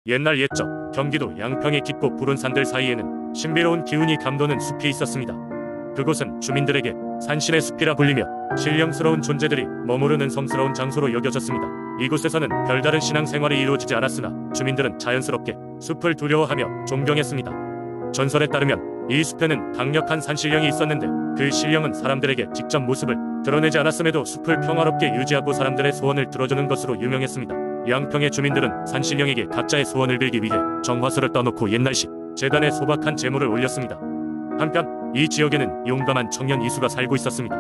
옛날 옛적 경기도 양평의 깊고 푸른 산들 사이에는 신비로운 기운이 감도는 숲이 있었습니다. 그곳은 주민들에게 산신의 숲이라 불리며 신령스러운 존재들이 머무르는 성스러운 장소로 여겨졌습니다. 이곳에서는 별다른 신앙생활이 이루어지지 않았으나 주민들은 자연스럽게 숲을 두려워하며 존경했습니다. 전설에 따르면 이 숲에는 강력한 산신령이 있었는데 그 신령은 사람들에게 직접 모습을 드러내지 않았음에도 숲을 평화롭게 유지하고 사람들의 소원을 들어주는 것으로 유명했습니다. 양평의 주민들은 산신령에게 각자의 소원을 빌기 위해 정화수를 떠놓고 옛날식 제단에 소박한 제물을 올렸습니다. 한편 이 지역에는 용감한 청년 이수가 살고 있었습니다.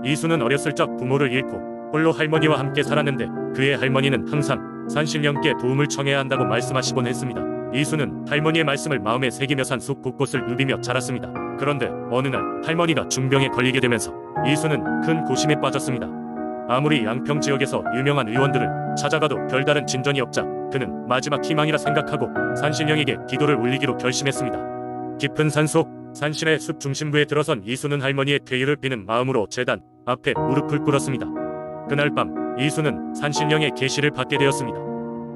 이수는 어렸을 적 부모를 잃고 홀로 할머니와 함께 살았는데 그의 할머니는 항상 산신령께 도움을 청해야 한다고 말씀하시곤 했습니다. 이수는 할머니의 말씀을 마음에 새기며 산속 곳곳을 누비며 자랐습니다. 그런데 어느 날 할머니가 중병에 걸리게 되면서 이수는 큰 고심에 빠졌습니다. 아무리 양평 지역에서 유명한 의원들을 찾아가도 별다른 진전이 없자 그는 마지막 희망이라 생각하고 산신령에게 기도를 올리기로 결심했습니다. 깊은 산속 산신의 숲 중심부에 들어선 이수는 할머니의 쾌유를 비는 마음으로 제단 앞에 무릎을 꿇었습니다. 그날 밤 이수는 산신령의 계시를 받게 되었습니다.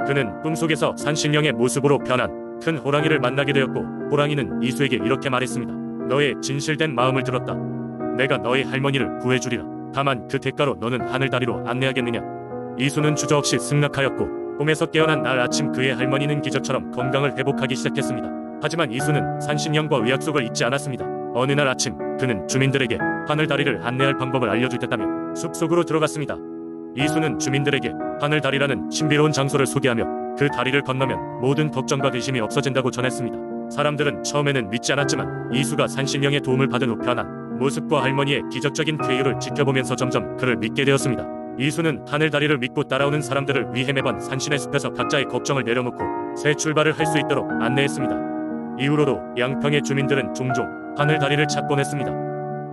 그는 꿈속에서 산신령의 모습으로 변한 큰 호랑이를 만나게 되었고 호랑이는 이수에게 이렇게 말했습니다. 너의 진실된 마음을 들었다. 내가 너의 할머니를 구해주리라. 다만 그 대가로 너는 하늘다리로 안내하겠느냐. 이수는 주저없이 승낙하였고 꿈에서 깨어난 날 아침 그의 할머니는 기적처럼 건강을 회복하기 시작했습니다. 하지만 이수는 산신령과 의약속을 잊지 않았습니다. 어느 날 아침 그는 주민들에게 하늘다리를 안내할 방법을 알려주겠다며 숲속으로 들어갔습니다. 이수는 주민들에게 하늘다리라는 신비로운 장소를 소개하며 그 다리를 건너면 모든 걱정과 근심이 없어진다고 전했습니다. 사람들은 처음에는 믿지 않았지만 이수가 산신령의 도움을 받은 후 변한 모습과 할머니의 기적적인 쾌유를 지켜보면서 점점 그를 믿게 되었습니다. 이수는 하늘다리를 믿고 따라오는 사람들을 위해 매번 산신의 숲에서 각자의 걱정을 내려놓고 새 출발을 할 수 있도록 안내했습니다. 이후로도 양평의 주민들은 종종 하늘다리를 찾곤 했습니다.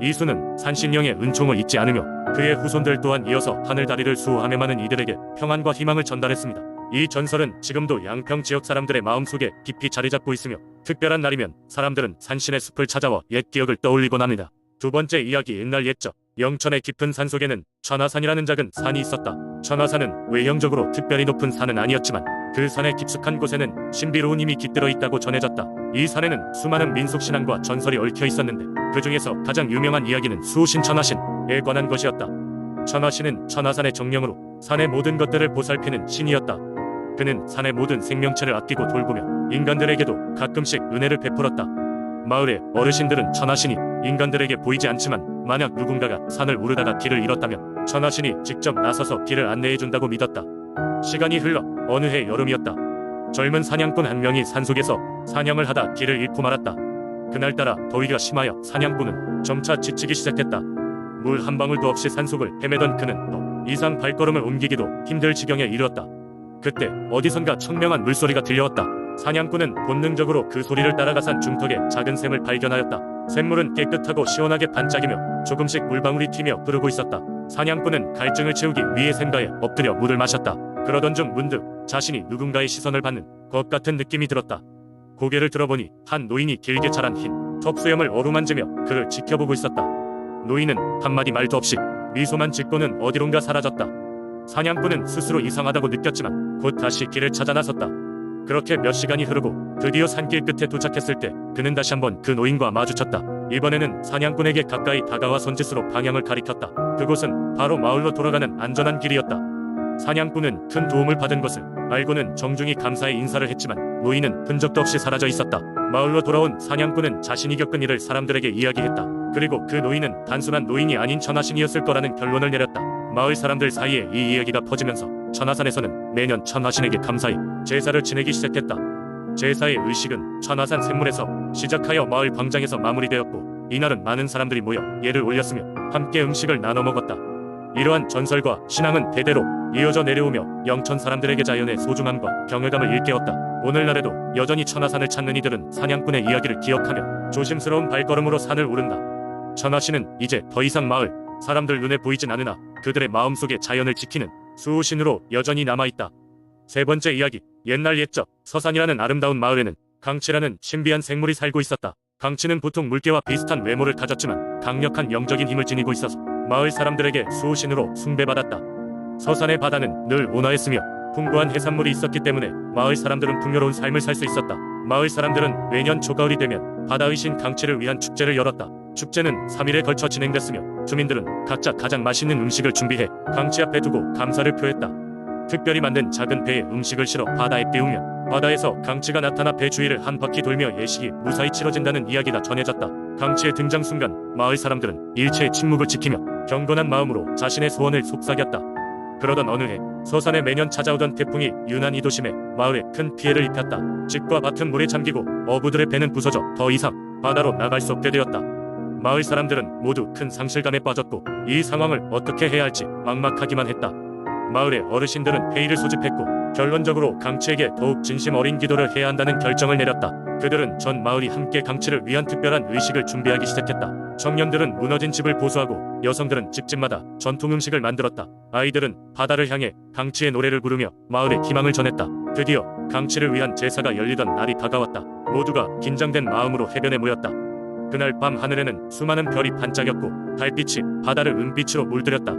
이수는 산신령의 은총을 잊지 않으며 그의 후손들 또한 이어서 하늘다리를 수호하며 많은 이들에게 평안과 희망을 전달했습니다. 이 전설은 지금도 양평 지역 사람들의 마음속에 깊이 자리잡고 있으며 특별한 날이면 사람들은 산신의 숲을 찾아와 옛 기억을 떠올리곤 합니다. 두 번째 이야기. 옛날 옛적 영천의 깊은 산속에는 천하산이라는 작은 산이 있었다. 천하산은 외형적으로 특별히 높은 산은 아니었지만 그 산의 깊숙한 곳에는 신비로운 힘이 깃들어 있다고 전해졌다. 이 산에는 수많은 민속신앙과 전설이 얽혀 있었는데 그 중에서 가장 유명한 이야기는 수호신 천하신에 관한 것이었다. 천하신은 천하산의 정령으로 산의 모든 것들을 보살피는 신이었다. 그는 산의 모든 생명체를 아끼고 돌보며 인간들에게도 가끔씩 은혜를 베풀었다. 마을의 어르신들은 천하신이 인간들에게 보이지 않지만 만약 누군가가 산을 오르다가 길을 잃었다면 천하신이 직접 나서서 길을 안내해준다고 믿었다. 시간이 흘러 어느 해 여름이었다. 젊은 사냥꾼 한 명이 산속에서 사냥을 하다 길을 잃고 말았다. 그날따라 더위가 심하여 사냥꾼은 점차 지치기 시작했다. 물 한 방울도 없이 산속을 헤매던 그는 더 이상 발걸음을 옮기기도 힘들 지경에 이르렀다. 그때 어디선가 청명한 물소리가 들려왔다. 사냥꾼은 본능적으로 그 소리를 따라가 산 중턱에 작은 샘을 발견하였다. 샘물은 깨끗하고 시원하게 반짝이며 조금씩 물방울이 튀며 흐르고 있었다. 사냥꾼은 갈증을 채우기 위해 샘가에 엎드려 물을 마셨다. 그러던 중 문득 자신이 누군가의 시선을 받는 것 같은 느낌이 들었다. 고개를 들어보니 한 노인이 길게 자란 흰 턱수염을 어루만지며 그를 지켜보고 있었다. 노인은 한마디 말도 없이 미소만 짓고는 어디론가 사라졌다. 사냥꾼은 스스로 이상하다고 느꼈지만 곧 다시 길을 찾아 나섰다. 그렇게 몇 시간이 흐르고 드디어 산길 끝에 도착했을 때 그는 다시 한번 그 노인과 마주쳤다. 이번에는 사냥꾼에게 가까이 다가와 손짓으로 방향을 가리켰다. 그곳은 바로 마을로 돌아가는 안전한 길이었다. 사냥꾼은 큰 도움을 받은 것을 알고는 정중히 감사의 인사를 했지만 노인은 흔적도 없이 사라져 있었다. 마을로 돌아온 사냥꾼은 자신이 겪은 일을 사람들에게 이야기했다. 그리고 그 노인은 단순한 노인이 아닌 천하신이었을 거라는 결론을 내렸다. 마을 사람들 사이에 이 이야기가 퍼지면서 천하산에서는 매년 천하신에게 감사히 제사를 지내기 시작했다. 제사의 의식은 천하산 샘물에서 시작하여 마을 광장에서 마무리되었고 이날은 많은 사람들이 모여 예를 올렸으며 함께 음식을 나눠 먹었다. 이러한 전설과 신앙은 대대로 이어져 내려오며 영천 사람들에게 자연의 소중함과 경외감을 일깨웠다. 오늘날에도 여전히 천하산을 찾는 이들은 사냥꾼의 이야기를 기억하며 조심스러운 발걸음으로 산을 오른다. 천하신은 이제 더 이상 마을 사람들 눈에 보이진 않으나 그들의 마음속에 자연을 지키는 수호신으로 여전히 남아있다. 세 번째 이야기. 옛날 옛적 서산이라는 아름다운 마을에는 강치라는 신비한 생물이 살고 있었다. 강치는 보통 물개와 비슷한 외모를 가졌지만 강력한 영적인 힘을 지니고 있어서 마을 사람들에게 수호신으로 숭배받았다. 서산의 바다는 늘 온화했으며 풍부한 해산물이 있었기 때문에 마을 사람들은 풍요로운 삶을 살 수 있었다. 마을 사람들은 매년 초가을이 되면 바다의 신 강치를 위한 축제를 열었다. 축제는 3일에 걸쳐 진행됐으며 주민들은 각자 가장 맛있는 음식을 준비해 강치 앞에 두고 감사를 표했다. 특별히 만든 작은 배에 음식을 실어 바다에 띄우면 바다에서 강치가 나타나 배 주위를 한 바퀴 돌며 예식이 무사히 치러진다는 이야기가 전해졌다. 강치의 등장 순간 마을 사람들은 일체의 침묵을 지키며 경건한 마음으로 자신의 소원을 속삭였다. 그러던 어느 해 서산에 매년 찾아오던 태풍이 유난히 도심해 마을에 큰 피해를 입혔다. 집과 밭은 물에 잠기고 어부들의 배는 부서져 더 이상 바다로 나갈 수 없게 되었다. 마을 사람들은 모두 큰 상실감에 빠졌고 이 상황을 어떻게 해야 할지 막막하기만 했다. 마을의 어르신들은 회의를 소집했고 결론적으로 강치에게 더욱 진심 어린 기도를 해야 한다는 결정을 내렸다. 그들은 전 마을이 함께 강치를 위한 특별한 의식을 준비하기 시작했다. 청년들은 무너진 집을 보수하고 여성들은 집집마다 전통 음식을 만들었다. 아이들은 바다를 향해 강치의 노래를 부르며 마을에 희망을 전했다. 드디어 강치를 위한 제사가 열리던 날이 다가왔다. 모두가 긴장된 마음으로 해변에 모였다. 그날 밤 하늘에는 수많은 별이 반짝였고 달빛이 바다를 은빛으로 물들였다.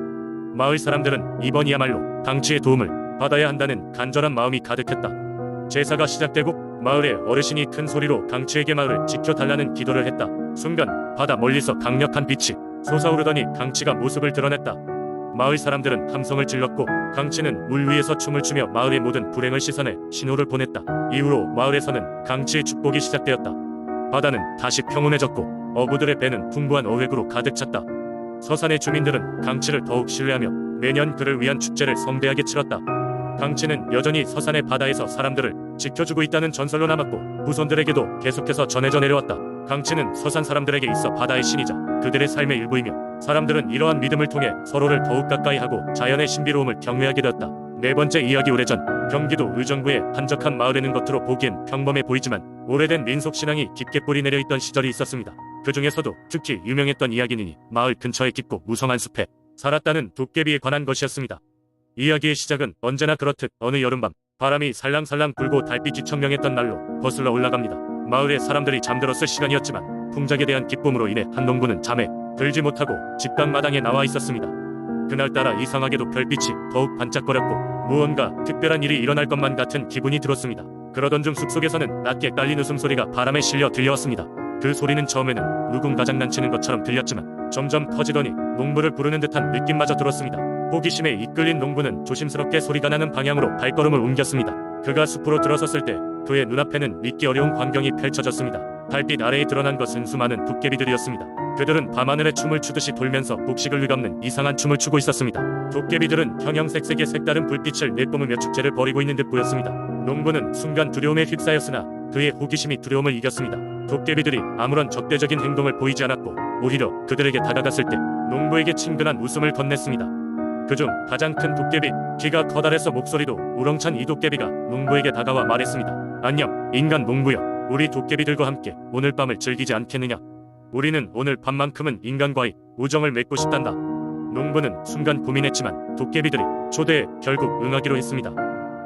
마을 사람들은 이번이야말로 강치의 도움을 받아야 한다는 간절한 마음이 가득했다. 제사가 시작되고 마을의 어르신이 큰 소리로 강치에게 마을을 지켜달라는 기도를 했다. 순간 바다 멀리서 강력한 빛이 솟아오르더니 강치가 모습을 드러냈다. 마을 사람들은 함성을 질렀고 강치는 물 위에서 춤을 추며 마을의 모든 불행을 씻어내 신호를 보냈다. 이후로 마을에서는 강치의 축복이 시작되었다. 바다는 다시 평온해졌고 어부들의 배는 풍부한 어획으로 가득 찼다. 서산의 주민들은 강치를 더욱 신뢰하며 매년 그를 위한 축제를 성대하게 치렀다. 강치는 여전히 서산의 바다에서 사람들을 지켜주고 있다는 전설로 남았고 후손들에게도 계속해서 전해져 내려왔다. 강치는 서산 사람들에게 있어 바다의 신이자 그들의 삶의 일부이며 사람들은 이러한 믿음을 통해 서로를 더욱 가까이 하고 자연의 신비로움을 경외하게 되었다. 네 번째 이야기. 오래전 경기도 의정부의 한적한 마을에는 겉으로 보기엔 평범해 보이지만 오래된 민속신앙이 깊게 뿌리 내려 있던 시절이 있었습니다. 그 중에서도 특히 유명했던 이야기는 마을 근처에 깊고 무성한 숲에 살았다는 도깨비에 관한 것이었습니다. 이야기의 시작은 언제나 그렇듯 어느 여름밤 바람이 살랑살랑 불고 달빛이 청명했던 날로 거슬러 올라갑니다. 마을의 사람들이 잠들었을 시간이었지만 풍작에 대한 기쁨으로 인해 한 농부는 잠에 들지 못하고 집강 마당에 나와 있었습니다. 그날따라 이상하게도 별빛이 더욱 반짝거렸고 무언가 특별한 일이 일어날 것만 같은 기분이 들었습니다. 그러던 중 숲속에서는 낮게 깔린 웃음소리가 바람에 실려 들려왔습니다. 그 소리는 처음에는 누군가 장난치는 것처럼 들렸지만 점점 커지더니 농부를 부르는 듯한 느낌마저 들었습니다. 호기심에 이끌린 농부는 조심스럽게 소리가 나는 방향으로 발걸음을 옮겼습니다. 그가 숲으로 들어섰을 때 그의 눈앞에는 믿기 어려운 광경이 펼쳐졌습니다. 달빛 아래에 드러난 것은 수많은 도깨비들이었습니다. 그들은 밤하늘에 춤을 추듯이 돌면서 곡식을 휘감는 이상한 춤을 추고 있었습니다. 도깨비들은 형형색색의 색다른 불빛을 내뿜으며 축제를 벌이고 있는 듯 보였습니다. 농부는 순간 두려움에 휩싸였으나 그의 호기심이 두려움을 이겼습니다. 도깨비들이 아무런 적대적인 행동을 보이지 않았고 오히려 그들에게 다가갔을 때 농부에게 친근한 웃음을 건넸습니다. 그중 가장 큰 도깨비, 키가 커다래서 목소리도 우렁찬 이 도깨비가 농부에게 다가와 말했습니다. 안녕, 인간 농부여. 우리 도깨비들과 함께 오늘 밤을 즐기지 않겠느냐? 우리는 오늘 밤만큼은 인간과의 우정을 맺고 싶단다. 농부는 순간 고민했지만 도깨비들이 초대에 결국 응하기로 했습니다.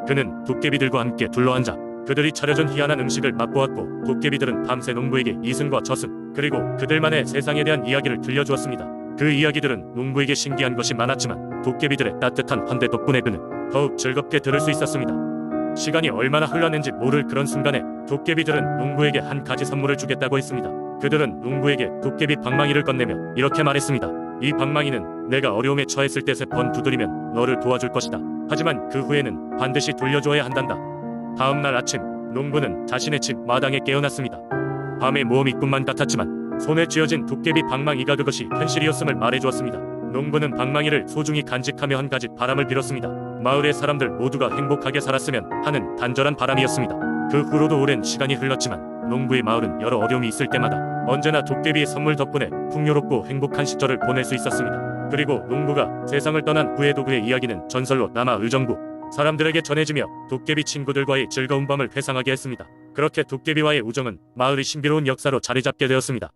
그는 도깨비들과 함께 둘러앉아 그들이 차려준 희한한 음식을 맛보았고 도깨비들은 밤새 농부에게 이승과 저승 그리고 그들만의 세상에 대한 이야기를 들려주었습니다. 그 이야기들은 농부에게 신기한 것이 많았지만 도깨비들의 따뜻한 환대 덕분에 그는 더욱 즐겁게 들을 수 있었습니다. 시간이 얼마나 흘렀는지 모를 그런 순간에 도깨비들은 농부에게 한 가지 선물을 주겠다고 했습니다. 그들은 농부에게 도깨비 방망이를 건네며 이렇게 말했습니다. 이 방망이는 내가 어려움에 처했을 때 세 번 두드리면 너를 도와줄 것이다. 하지만 그 후에는 반드시 돌려줘야 한단다. 다음 날 아침 농부는 자신의 집 마당에 깨어났습니다. 밤의 모험이 꿈만 같았지만 손에 쥐어진 도깨비 방망이가 그것이 현실이었음을 말해주었습니다. 농부는 방망이를 소중히 간직하며 한 가지 바람을 빌었습니다. 마을의 사람들 모두가 행복하게 살았으면 하는 간절한 바람이었습니다. 그 후로도 오랜 시간이 흘렀지만 농부의 마을은 여러 어려움이 있을 때마다 언제나 도깨비의 선물 덕분에 풍요롭고 행복한 시절을 보낼 수 있었습니다. 그리고 농부가 세상을 떠난 후에도 그의 이야기는 전설로 남아 의정부 사람들에게 전해지며 도깨비 친구들과의 즐거운 밤을 회상하게 했습니다. 그렇게 도깨비와의 우정은 마을의 신비로운 역사로 자리 잡게 되었습니다.